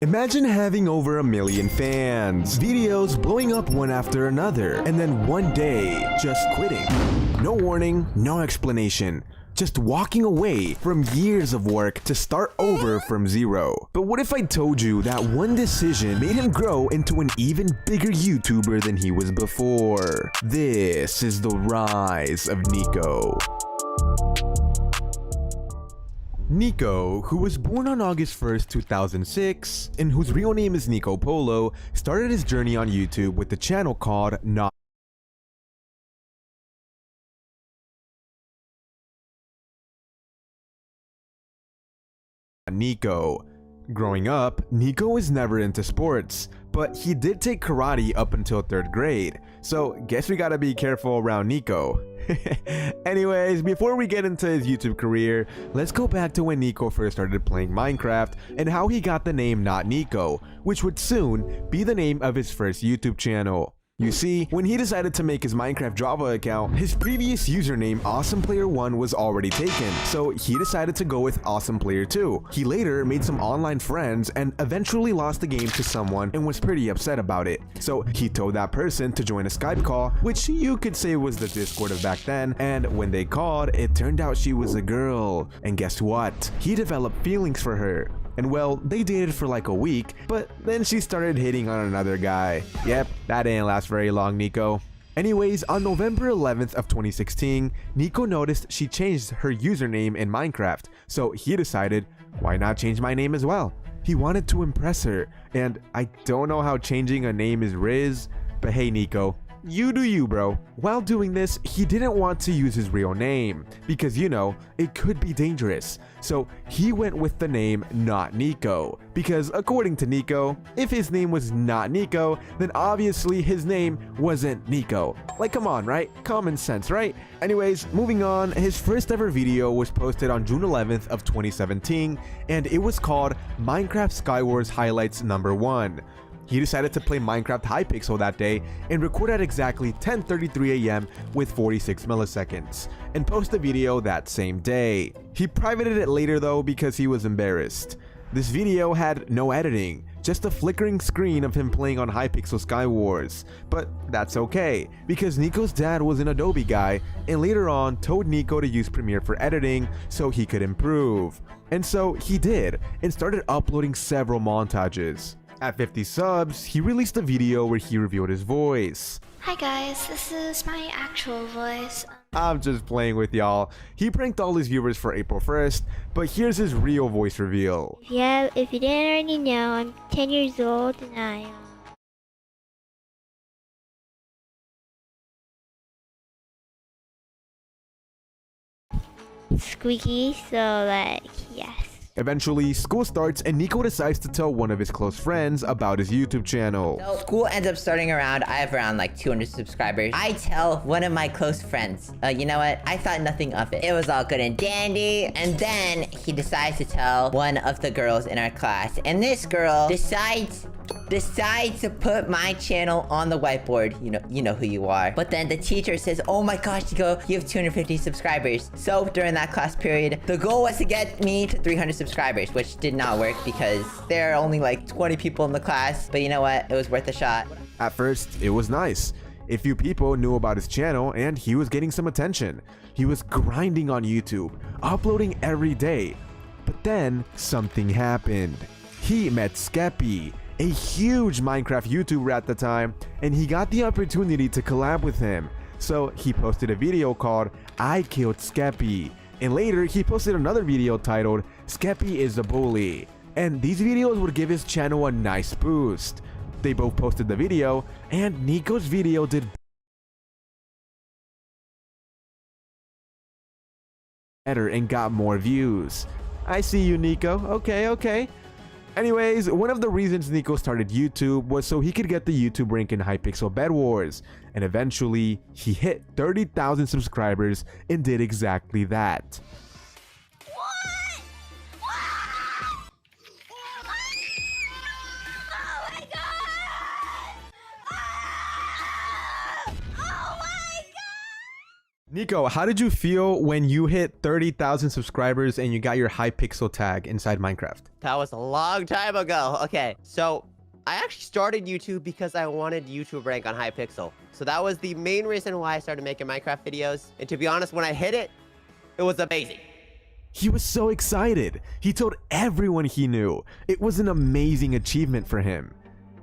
Imagine having over 1 million fans, videos blowing up one after another, and then one day, just quitting. No warning, no explanation. Just walking away from years of work to start over from zero. But what if I told you that one decision made him grow into an even bigger YouTuber than he was before? This is the rise of Nico. Nico, who was born on August 1st, 2006, and whose real name is Nico Polo, started his journey on YouTube with the channel called Nico. Growing up, Nico was never into sports, but he did take karate up until 3rd grade, so guess we gotta be careful around Nico. Anyways, before we get into his YouTube career, let's go back to when Nico first started playing Minecraft and how he got the name Not Nico, which would soon be the name of his first YouTube channel. You see, when he decided to make his Minecraft Java account, his previous username AwesomePlayer1 was already taken, so he decided to go with AwesomePlayer2. He later made some online friends and eventually lost the game to someone and was pretty upset about it. So he told that person to join a Skype call, which you could say was the Discord of back then, and when they called, it turned out she was a girl. And guess what? He developed feelings for her. And well, they dated for like a week, but then she started hitting on another guy. Yep, that didn't last very long, Nico. Anyways, on November 11th of 2016, Nico noticed she changed her username in Minecraft, so he decided, why not change my name as well? He wanted to impress her, and I don't know how changing a name is Riz, but hey Nico, you do you, bro. While doing this, he didn't want to use his real name because, you know, it could be dangerous. So he went with the name Not Nico because according to Nico, if his name was Not Nico, then obviously his name wasn't Nico. Like, come on, right? Common sense, right? Anyways, moving on, his first ever video was posted on June 11th of 2017 and it was called Minecraft Skywars Highlights Number 1. He decided to play Minecraft Hypixel that day and record at exactly 10:33 AM with 46 milliseconds and post the video that same day. He privated it later though because he was embarrassed. This video had no editing, just a flickering screen of him playing on Hypixel Skywars, but that's okay because Nico's dad was an Adobe guy and later on told Nico to use Premiere for editing so he could improve. And so he did and started uploading several montages. At 50 subs, he released a video where he revealed his voice. Hi guys, this is my actual voice. I'm just playing with y'all. He pranked all his viewers for April 1st, but here's his real voice reveal. Yeah, if you didn't already know, I'm 10 years old and I squeaky, so like, yes. Eventually, school starts and Nico decides to tell one of his close friends about his YouTube channel. So school ends up starting around, I have around like 200 subscribers. I tell one of my close friends, you know what? I thought nothing of it. It was all good and dandy. And then he decides to tell one of the girls in our class. And this girl decides to put my channel on the whiteboard. You know who you are. But then the teacher says, oh my gosh, Nico, you have 250 subscribers. So during that class period, the goal was to get me to 300 subscribers, which did not work because there are only like 20 people in the class. But you know what? It was worth a shot. At first, it was nice. A few people knew about his channel and he was getting some attention. He was grinding on YouTube, uploading every day. But then something happened. He met Skeppy, a huge Minecraft YouTuber at the time, and he got the opportunity to collab with him. So he posted a video called I Killed Skeppy, and later he posted another video titled Skeppy is a Bully, and these videos would give his channel a nice boost. They both posted the video, and Nico's video did better and got more views. I see you, Nico. Okay. Anyways, one of the reasons Nico started YouTube was so he could get the YouTube rank in Hypixel Bed Wars, and eventually he hit 30,000 subscribers and did exactly that. What? What? Oh my god! Oh my god! Nico, how did you feel when you hit 30,000 subscribers and you got your Hypixel tag inside Minecraft? That was a long time ago. Okay, so I actually started YouTube because I wanted YouTube rank on Hypixel. So that was the main reason why I started making Minecraft videos. And to be honest, when I hit it, it was amazing. He was so excited. He told everyone he knew. It was an amazing achievement for him.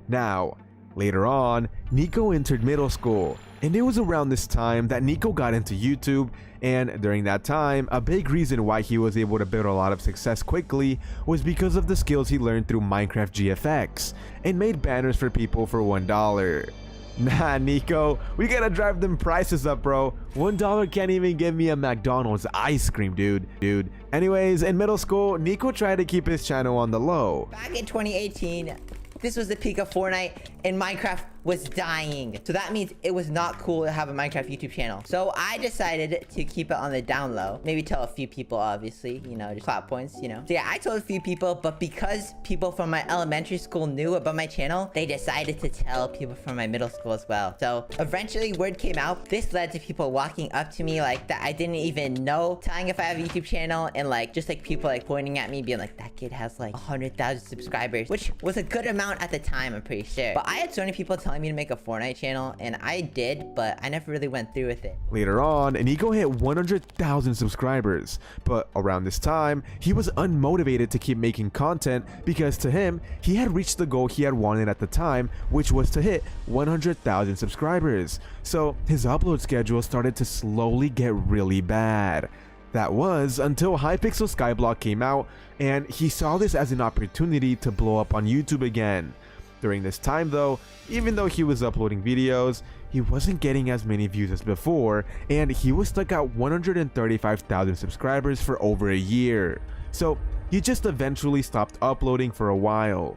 Now, later on, Nico entered middle school, and it was around this time that Nico got into YouTube, and during that time, a big reason why he was able to build a lot of success quickly was because of the skills he learned through Minecraft GFX, and made banners for people for $1. Nah, Nico, we gotta drive them prices up, bro. $1 can't even give me a McDonald's ice cream, dude. Anyways, in middle school, Nico tried to keep his channel on the low. Back in 2018, this was the peak of Fortnite, and Minecraft was dying. So that means it was not cool to have a Minecraft YouTube channel. So I decided to keep it on the down low. Maybe tell a few people, obviously, you know, just plot points, you know. So yeah, I told a few people, but because people from my elementary school knew about my channel, they decided to tell people from my middle school as well. So eventually word came out. This led to people walking up to me like that I didn't even know, telling if I have a YouTube channel, and like just like people like pointing at me being like, that kid has like 100,000 subscribers, which was a good amount at the time, I'm pretty sure. But I had so many people telling me to make a Fortnite channel, and I did, but I never really went through with it. Later on, Nico hit 100,000 subscribers, but around this time, he was unmotivated to keep making content because to him, he had reached the goal he had wanted at the time, which was to hit 100,000 subscribers. So his upload schedule started to slowly get really bad. That was until Hypixel Skyblock came out, and he saw this as an opportunity to blow up on YouTube again. During this time though, even though he was uploading videos, he wasn't getting as many views as before, and he was stuck at 135,000 subscribers for over a year. So he just eventually stopped uploading for a while.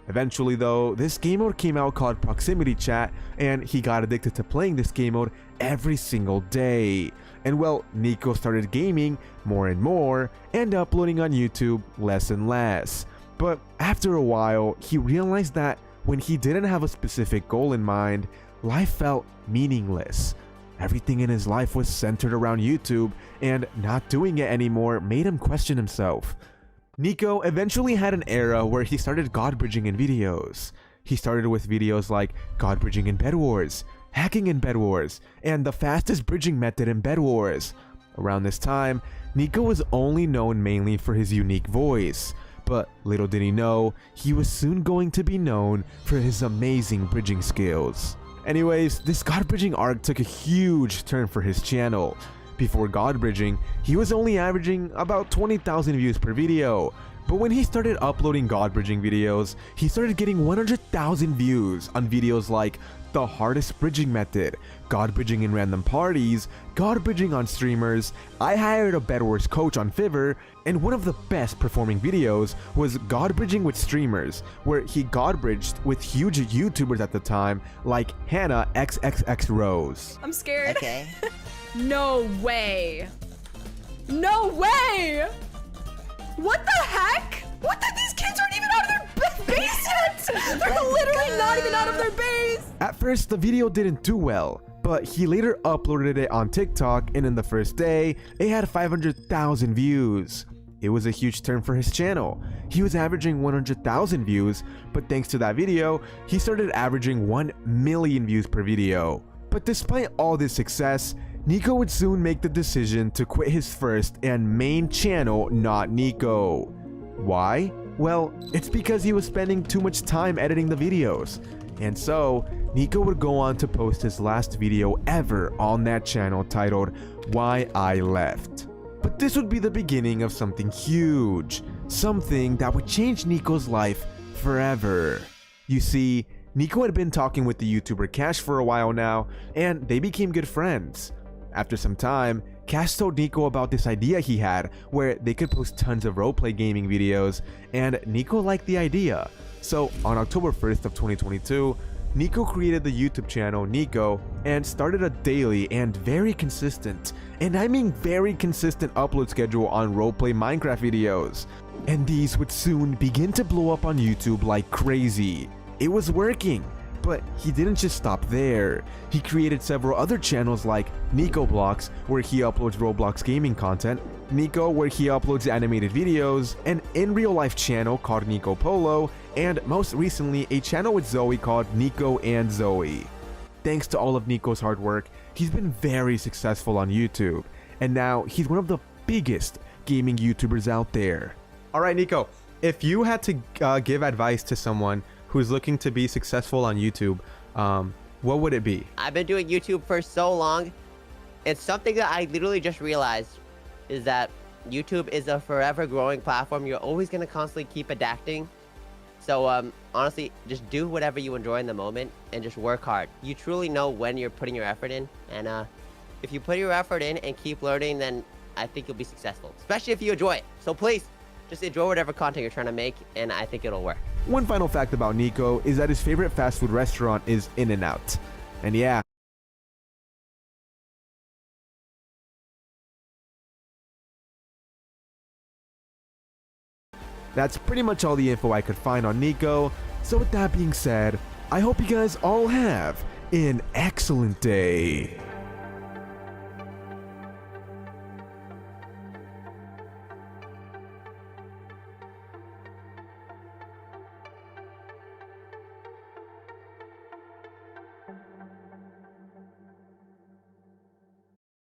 Eventually though, this game mode came out called Proximity Chat, and he got addicted to playing this game mode every single day. And well, Nico started gaming more and more, and uploading on YouTube less and less. But after a while, he realized that when he didn't have a specific goal in mind, life felt meaningless. Everything in his life was centered around YouTube, and not doing it anymore made him question himself. Nico eventually had an era where he started god bridging in videos. He started with videos like god bridging in Bed Wars, hacking in Bed Wars, and the fastest bridging method in Bed Wars. Around this time, Nico was only known mainly for his unique voice. But little did he know, he was soon going to be known for his amazing bridging skills. Anyways, this god bridging arc took a huge turn for his channel. Before god bridging, he was only averaging about 20,000 views per video. But when he started uploading god bridging videos, he started getting 100,000 views on videos like the hardest bridging method, god bridging in random parties, god bridging on streamers, I hired a Bed Wars coach on Fiverr, and one of the best performing videos was god bridging with streamers, where he god bridged with huge YouTubers at the time like Hannah XXX Rose. I'm scared. Okay. No way. No way! What the heck? What the? These kids aren't even out of their base yet! They're literally not even out of their base! At first, the video didn't do well, but he later uploaded it on TikTok, and in the first day, it had 500,000 views. It was a huge turn for his channel. He was averaging 100,000 views, but thanks to that video, he started averaging 1 million views per video. But despite all this success, Nico would soon make the decision to quit his first and main channel, Not Nico. Why? Well, it's because he was spending too much time editing the videos. And so, Nico would go on to post his last video ever on that channel titled Why I Left. But this would be the beginning of something huge, something that would change Nico's life forever. You see, Nico had been talking with the YouTuber Cash for a while now, and they became good friends. After some time, Cash told Nico about this idea he had where they could post tons of roleplay gaming videos, and Nico liked the idea. So on October 1st of 2022, Nico created the YouTube channel Nico and started a daily and very consistent, and I mean very consistent upload schedule on roleplay Minecraft videos. And these would soon begin to blow up on YouTube like crazy. It was working. But he didn't just stop there. He created several other channels like Nico Blocks, where he uploads Roblox gaming content, Nico, where he uploads animated videos, an in real life channel called Nico Polo, and most recently a channel with Zoe called Nico and Zoe. Thanks to all of Nico's hard work, he's been very successful on YouTube, and now he's one of the biggest gaming YouTubers out there. Alright Nico, if you had to give advice to someone who's looking to be successful on YouTube, what would it be? I've been doing YouTube for so long. It's something that I literally just realized is that YouTube is a forever growing platform. You're always going to constantly keep adapting. So honestly, just do whatever you enjoy in the moment and just work hard. You truly know when you're putting your effort in. And if you put your effort in and keep learning, then I think you'll be successful, especially if you enjoy it. So please, just enjoy whatever content you're trying to make, and I think it'll work. One final fact about Nico is that his favorite fast food restaurant is In-N-Out. And yeah, that's pretty much all the info I could find on Nico. So with that being said, I hope you guys all have an excellent day.